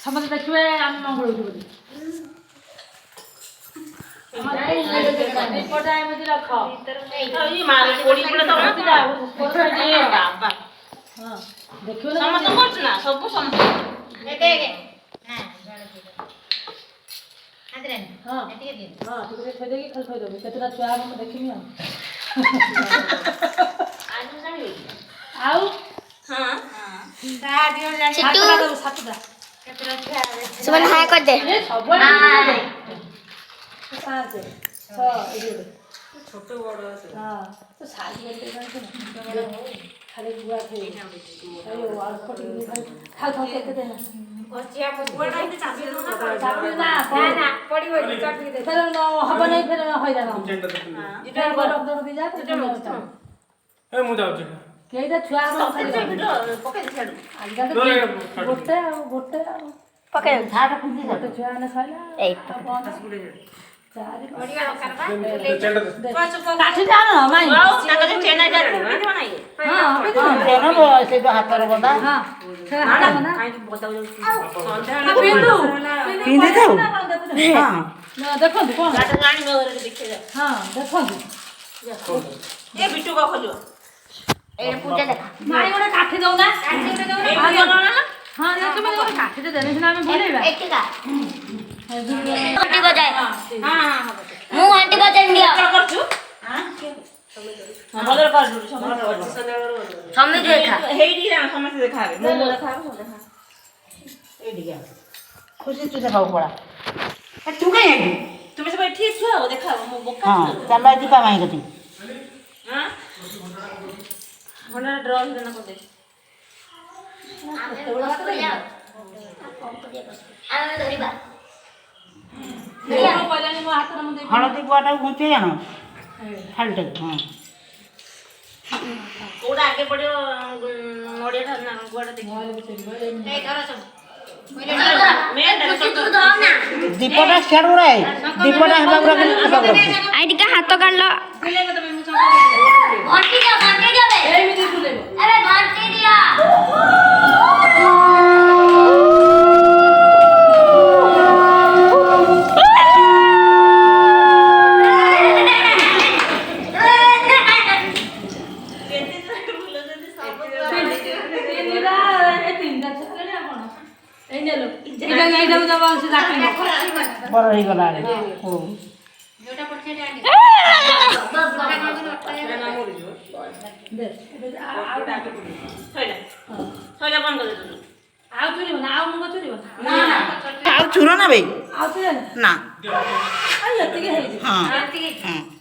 ସମସ୍ତେ ଦେଖିବେ ଆମେ ମଙ୍ଗଳ ହଉଛୁ ବୋଲି ଏପଟେ ଏମିତି ରଖ ଦେଖିବ ସମସ୍ତେ କରୁଛୁ ନା ସବୁ ସମସ୍ତେ ହଁ ଟିକେ ଖାଇଦେଇକି ଖାଲି ଖାଇଦେବି କେତେଟା ଛୁଆ ମୁଁ ଦେଖିବି ଆଉ ସେମାନେ ହାୟ କରିଦେ ଛୋଟ ବଡ଼ ତ ସାଇଜ ଖାଲି ଗୁଆ ଖାଇ ଅଳ୍ପ ଟିକେ ହବ ନାଇଁ ଫେର ହଇରାଣ କେଇଟା ଛୁଆ ଗୋଟେ ଆଉ ଗୋଟେ ଛୁଆ ହେଲେ ସଇଲା କାଠି ଜାଣ ମାଇଁ ହାତର ବନ୍ଧା ଦେଖନ୍ତୁ କଣ ହଁ ଦେଖନ୍ତୁ ମାଇଁ ଗୋଟେ କାଠି ଦଉନା ହଁ କାଠିଟେ ଦେଲେ ସିନା ଆମେ ବୁଲେଇବା ମୁଁ ଆଣ୍ଟି ବଜାଇ ଦିଅ ଖୁସି ତୁ ଦେଖାକୁ ପଳା ତୁ କାଇଁ ଆଇଲୁ ତୁମେ ସବୁ ଏଠି ଛୁଆ ଦେଖା ମୋ ବୋକା ହଁ ଚାଲ ଯିବା ମାଇଁ କତି ଭଣ୍ଡା ଡ୍ରମ୍ ଦେନା କରିଦେ ହଳଦୀ ଗୁଆଟାକୁ ଘୁଞ୍ଚେଇ ଆଣ ଖାଲିଟାକୁ ହଁ କୋଉଟା ଆଗେ ପଡିବ ନଡ଼ିଆଟା ନା ଗୁଆଟା ଦେଖ ଦୀପଟା ସିଆଡ଼ୁ ରେ ଦୀପଟା ହେବା ପୁରା ଆଇ ଟିକେ ହାତ କାଢଲ ବড় ହେଇଗଲା ଆଉ ଚୁର ନା ବେ ଆଉ ନା ଏତିକି ହେଇଛି ହଁ